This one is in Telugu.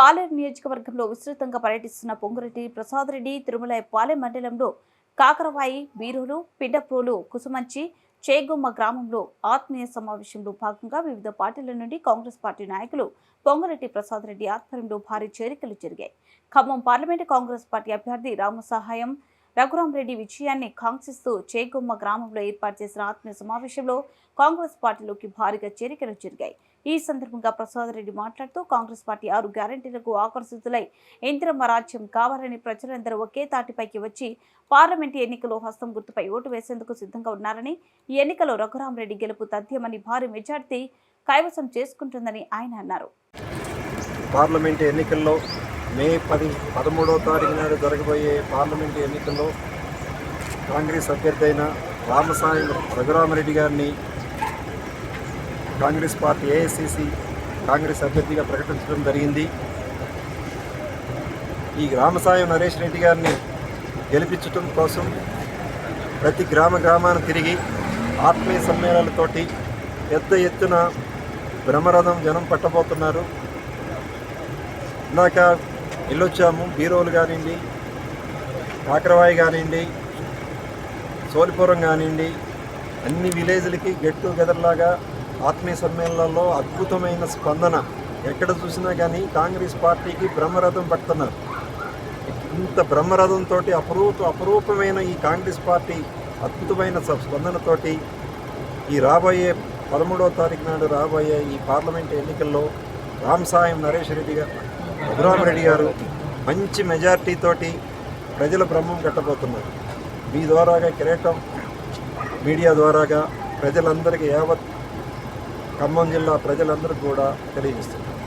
పాలేరు నియోజకవర్గంలో విస్తృతంగా పర్యటిస్తున్న పొంగురెడ్డి ప్రసాద్ రెడ్డి తిరుమలపాలెం మండలంలో కాకరవాయి, బీరోలు, పిండప్రోలు, కుసుమంచి, చేగుమ్మ గ్రామంలో ఆత్మీయ సమావేశంలో భాగంగా వివిధ పార్టీల నుండి కాంగ్రెస్ పార్టీ నాయకులు పొంగురెడ్డి ప్రసాద్ రెడ్డి ఆధ్వర్యంలో భారీ చేరికలు జరిగాయి. ఖమ్మం పార్లమెంటు కాంగ్రెస్ పార్టీ అభ్యర్థి రామసహాయం రఘురామరెడ్డి విజయాన్ని కాంక్షిస్తూ చేగుమ్మ గ్రామంలో ఏర్పాటు చేసిన ఆత్మీయ సమావేశంలో కాంగ్రెస్ పార్టీలోకి భారీగా చేరికలు జరిగాయి. ఈ సందర్భంగా ప్రసాద్ రెడ్డి మాట్లాడుతూ కాంగ్రెస్ పార్టీ 6 గ్యారంటీలకు ఆకర్షితులై ఇందిరమ్మ రాజ్యం కావాలని ప్రజలందరూ ఒకే తాటిపైకి వచ్చి పార్లమెంటు ఎన్నికల్లో హస్తం గుర్తుపై ఓటు వేసేందుకు సిద్ధంగా ఉన్నారని, ఈ ఎన్నికల్లో రఘురామరెడ్డి గెలుపు తథ్యమని భారీ మెజార్టీ కైవసం చేసుకుంటుందని ఆయన అన్నారు. పార్లమెంటు ఎన్నికల్లో మే 13వ తారీఖు నాడు జరగబోయే పార్లమెంటు ఎన్నికల్లో కాంగ్రెస్ అభ్యర్థి అయిన రామసాయం రఘురామరెడ్డి గారిని కాంగ్రెస్ పార్టీ ఏఐసిసి కాంగ్రెస్ అభ్యర్థిగా ప్రకటించడం జరిగింది. ఈ రామసాయం నరేష్ రెడ్డి గారిని గెలిపించడం కోసం ప్రతి గ్రామాన్ని తిరిగి ఆత్మీయ సమ్మేళనాలతోటి పెద్ద ఎత్తున బ్రహ్మరథం జనం పట్టబోతున్నారు. ఇందాక వెళ్ళొచ్చాము. బీరోలు కానివ్వండి, కాకరవాయి కానివ్వండి, సోలిపురం కానివ్వండి, అన్ని విలేజ్లకి గెట్ టుగెదర్ లాగా ఆత్మీయ సమ్మేళనాల్లో అద్భుతమైన స్పందన. ఎక్కడ చూసినా కానీ కాంగ్రెస్ పార్టీకి బ్రహ్మరథం పడుతున్నారు. ఇంత బ్రహ్మరథంతో అపురూపమైన ఈ కాంగ్రెస్ పార్టీ అద్భుతమైన స్పందనతోటి ఈ రాబోయే 13వ తారీఖు నాడు రాబోయే ఈ పార్లమెంట్ ఎన్నికల్లో రామసాయం నరేష్ రెడ్డి గారు రఘురామరెడ్డి గారు మంచి మెజార్టీతోటి ప్రజల బ్రహ్మం కట్టబోతున్నారు. మీ ద్వారాగా కిరీటం మీడియా ద్వారాగా ప్రజలందరికీ యావత్ ఖమ్మం జిల్లా ప్రజలందరికీ కూడా తెలియజేస్తున్నారు.